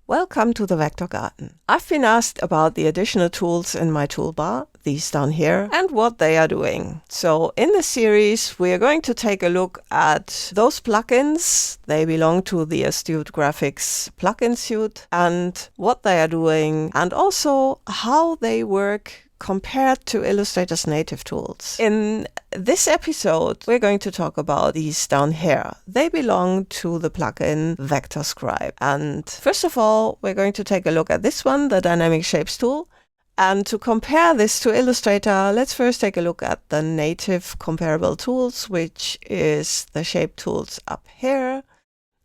Welcome to the Vector Garden. I've been asked about the additional tools in my toolbar, these down here, and what they are doing. So in this series, we are going to take a look at those plugins. They belong to the Astute Graphics plugin suite and what they are doing, and also how they work compared to Illustrator's native tools. In this episode, we're going to talk about these down here. They belong to the plugin VectorScribe. And first of all, we're going to take a look at this one, the Dynamic Shapes tool. And to compare this to Illustrator, let's first take a look at the native comparable tools, which is the shape tools up here.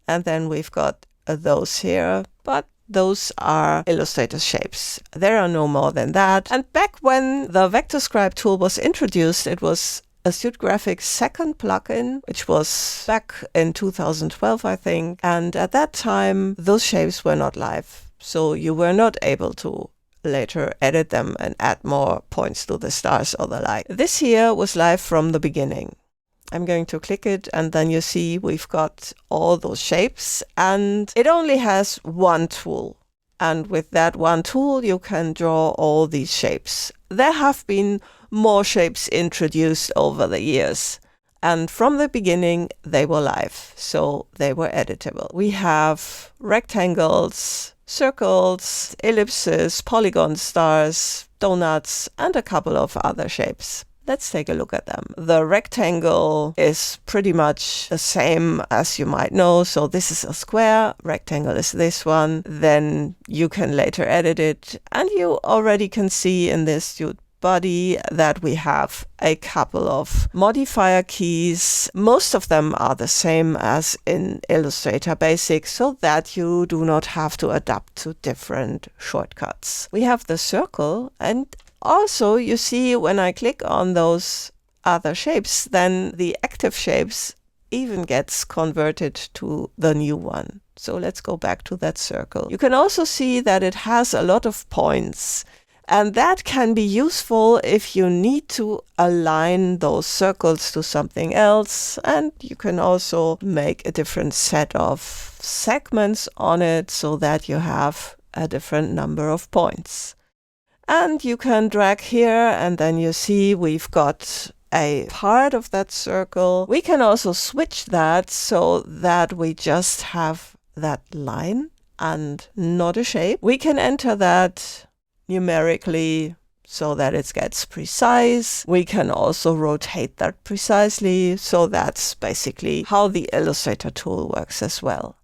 And then we've got those here, but those are Illustrator's shapes. There are no more than that. And back when the VectorScribe tool was introduced, it was Astute Graphics' second plugin, which was back in 2012, I think. And at that time, those shapes were not live. So you were not able to later edit them and add more points to the stars or the like. This here was live from the beginning. I'm going to click it, and then you see we've got all those shapes, and it only has one tool. And with that one tool, you can draw all these shapes. There have been more shapes introduced over the years, and from the beginning, they were live, so they were editable. We have rectangles, circles, ellipses, polygons, stars, donuts, and a couple of other shapes. Let's take a look at them. The rectangle is pretty much the same as you might know. So this is a square, rectangle is this one. Then you can later edit it. And you already can see in this body that we have a couple of modifier keys. Most of them are the same as in Illustrator Basic, so that you do not have to adapt to different shortcuts. We have the circle, and also, you see when I click on those other shapes, then the active shapes even gets converted to the new one. So let's go back to that circle. You can also see that it has a lot of points, and that can be useful if you need to align those circles to something else. And you can also make a different set of segments on it so that you have a different number of points. And you can drag here, and then you see we've got a part of that circle. We can also switch that so that we just have that line and not a shape. We can enter that numerically so that it gets precise. We can also rotate that precisely. So that's basically how the Illustrator tool works as well.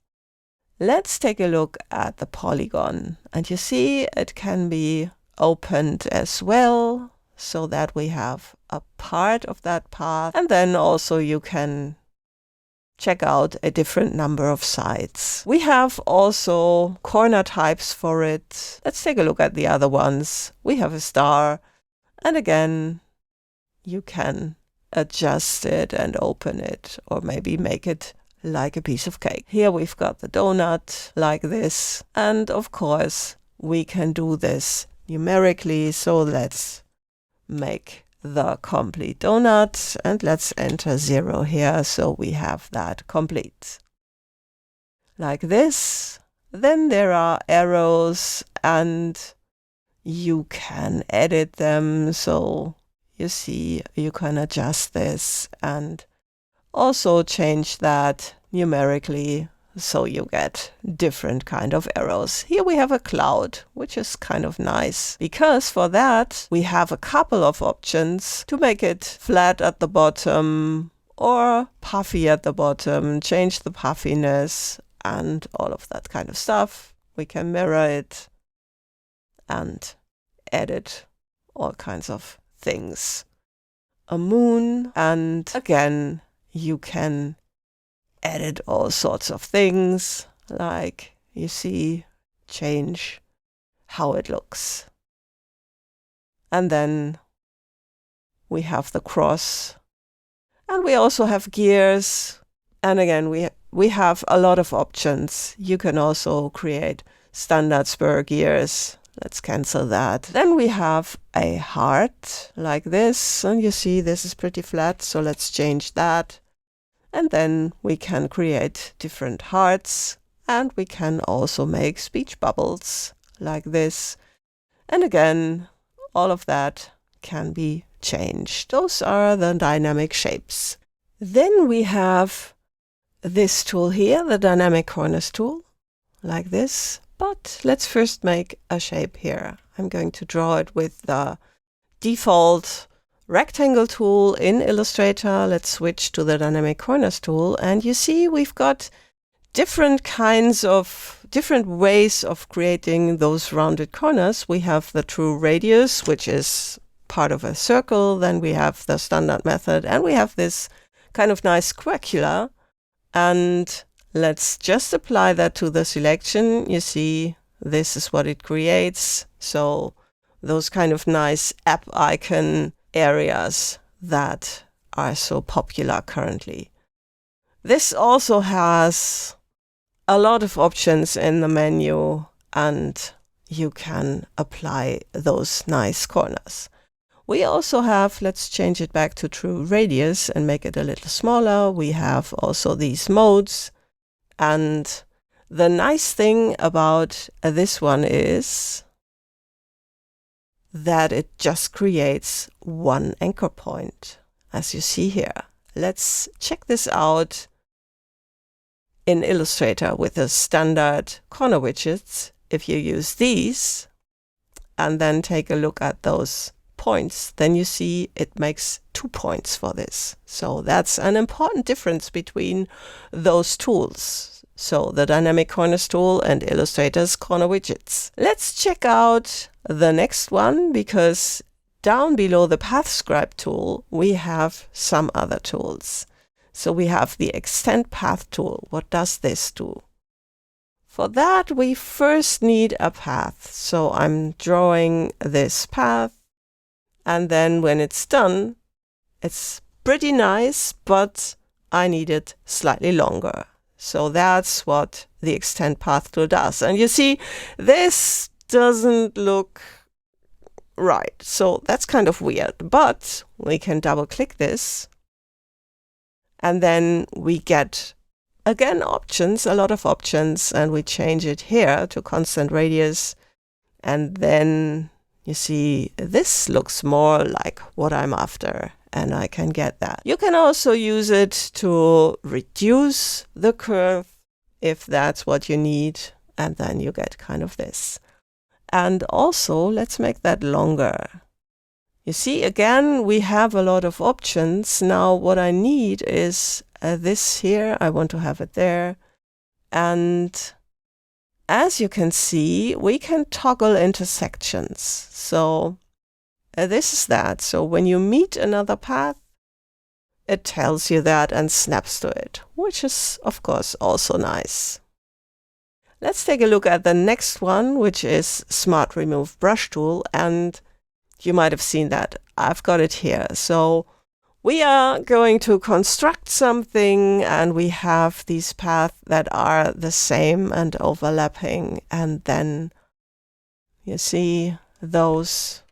Let's take a look at the polygon. And you see it can be opened as well, so that we have a part of that path, and then also you can check out a different number of sides. We have also corner types for it. Let's take a look at the other ones. We have a star, and again you can adjust it and open it, or maybe make it like a piece of cake. Here we've got the donut like this, and of course we can do this numerically. So let's make the complete donut, and let's enter 0 here so we have that complete. Like this. Then there are arrows, and you can edit them. So you see you can adjust this and also change that numerically, so you get different kind of arrows. Here we have a cloud, which is kind of nice, because for that we have a couple of options to make it flat at the bottom or puffy at the bottom, change the puffiness and all of that kind of stuff. We can mirror it and edit all kinds of things. A moon, and again you can edit all sorts of things, like you see, change how it looks. And then we have the cross, and we also have gears, and again we have a lot of options. You can also create standard spur gears. Let's cancel that. Then we have a heart like this, and you see this is pretty flat, so let's change that. And then we can create different hearts, And we can also make speech bubbles like this. And again, all of that can be changed. Those are the dynamic shapes. Then we have this tool here, the dynamic corners tool, like this. But let's first make a shape here. I'm going to draw it with the default rectangle tool in Illustrator. Let's switch to the dynamic corners tool. And you see we've got different ways of creating those rounded corners. We have the true radius, which is part of a circle. Then we have the standard method, and we have this kind of nice quircular. And let's just apply that to the selection. You see, this is what it creates. So those kind of nice app icon areas that are so popular currently. This also has a lot of options in the menu, and you can apply those nice corners. We also have, let's change it back to true radius and make it a little smaller. We have also these modes. And the nice thing about this one is that it just creates one anchor point, as you see here. Let's check this out in Illustrator with the standard corner widgets. If you use these and then take a look at those points, then you see it makes 2 points for this. So that's an important difference between those tools. So the dynamic corners tool and Illustrator's corner widgets. Let's check out the next one, because down below the PathScribe tool, we have some other tools. So we have the Extend Path tool. What does this do? For that, we first need a path. So I'm drawing this path. And then when it's done, it's pretty nice, but I need it slightly longer. So that's what the Extend Path tool does. And you see, this doesn't look right. So that's kind of weird, but we can double click this. And then we get, again, options, a lot of options, and we change it here to constant radius. And then you see, this looks more like what I'm after, and I can get that. You can also use it to reduce the curve if that's what you need, and then you get kind of this. And also, let's make that longer. You see, again, we have a lot of options. Now, what I need is this here. I want to have it there. And as you can see, we can toggle intersections. So this is that. So when you meet another path, it tells you that and snaps to it, which is, of course, also nice. Let's take a look at the next one, which is Smart Remove Brush Tool. And you might have seen that. I've got it here. So we are going to construct something, and we have these paths that are the same and overlapping. And then you see that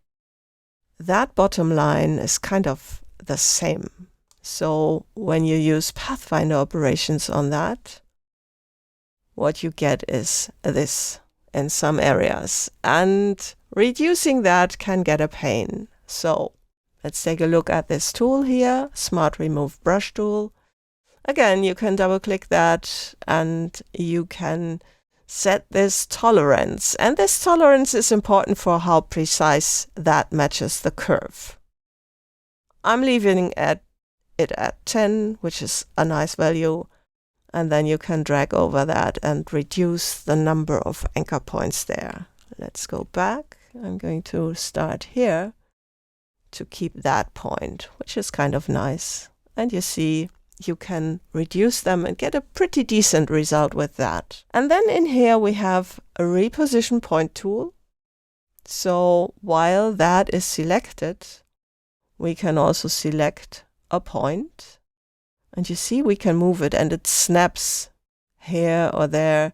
bottom line is kind of the same. So when you use Pathfinder operations on that, what you get is this in some areas. And reducing that can get a pain. So let's take a look at this tool here, Smart Remove Brush Tool. Again, you can double click that and you can set this tolerance. And this tolerance is important for how precise that matches the curve. I'm leaving it at 10, which is a nice value. And then you can drag over that and reduce the number of anchor points there. Let's go back. I'm going to start here to keep that point, which is kind of nice. And you see, you can reduce them and get a pretty decent result with that. And then in here we have a reposition point tool. So while that is selected, we can also select a point. And you see, we can move it and it snaps here or there,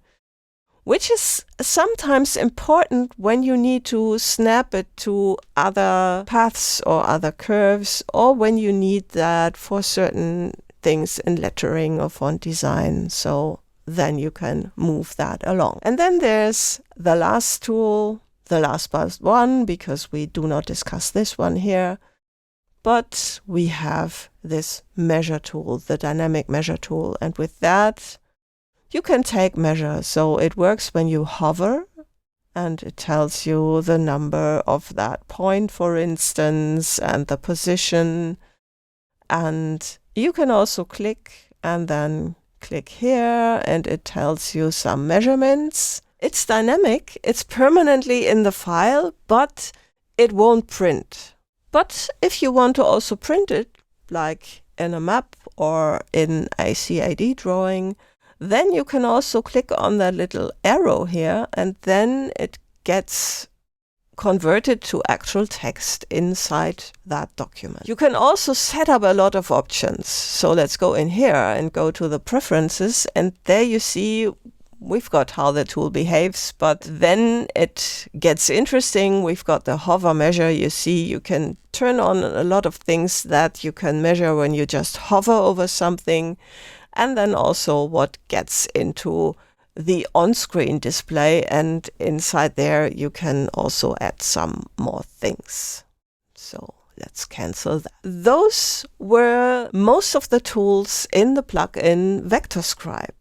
which is sometimes important when you need to snap it to other paths or other curves, or when you need that for certain things in lettering or font design. So then you can move that along. And then there's the last tool, the last but one, because we do not discuss this one here. But we have this measure tool, the dynamic measure tool. And with that, you can take measure. So it works when you hover and it tells you the number of that point, for instance, and the position. And you can also click and then click here and it tells you some measurements. It's dynamic, it's permanently in the file, but it won't print. But if you want to also print it, like in a map or in a CAD drawing, then you can also click on that little arrow here and then it gets converted to actual text inside that document. You can also set up a lot of options. So let's go in here and go to the preferences, and there you see we've got how the tool behaves, but then it gets interesting. We've got the hover measure. You see you can turn on a lot of things that you can measure when you just hover over something, and then also what gets into the on-screen display, and inside there you can also add some more things. So let's cancel that. Those were most of the tools in the plugin VectorScribe.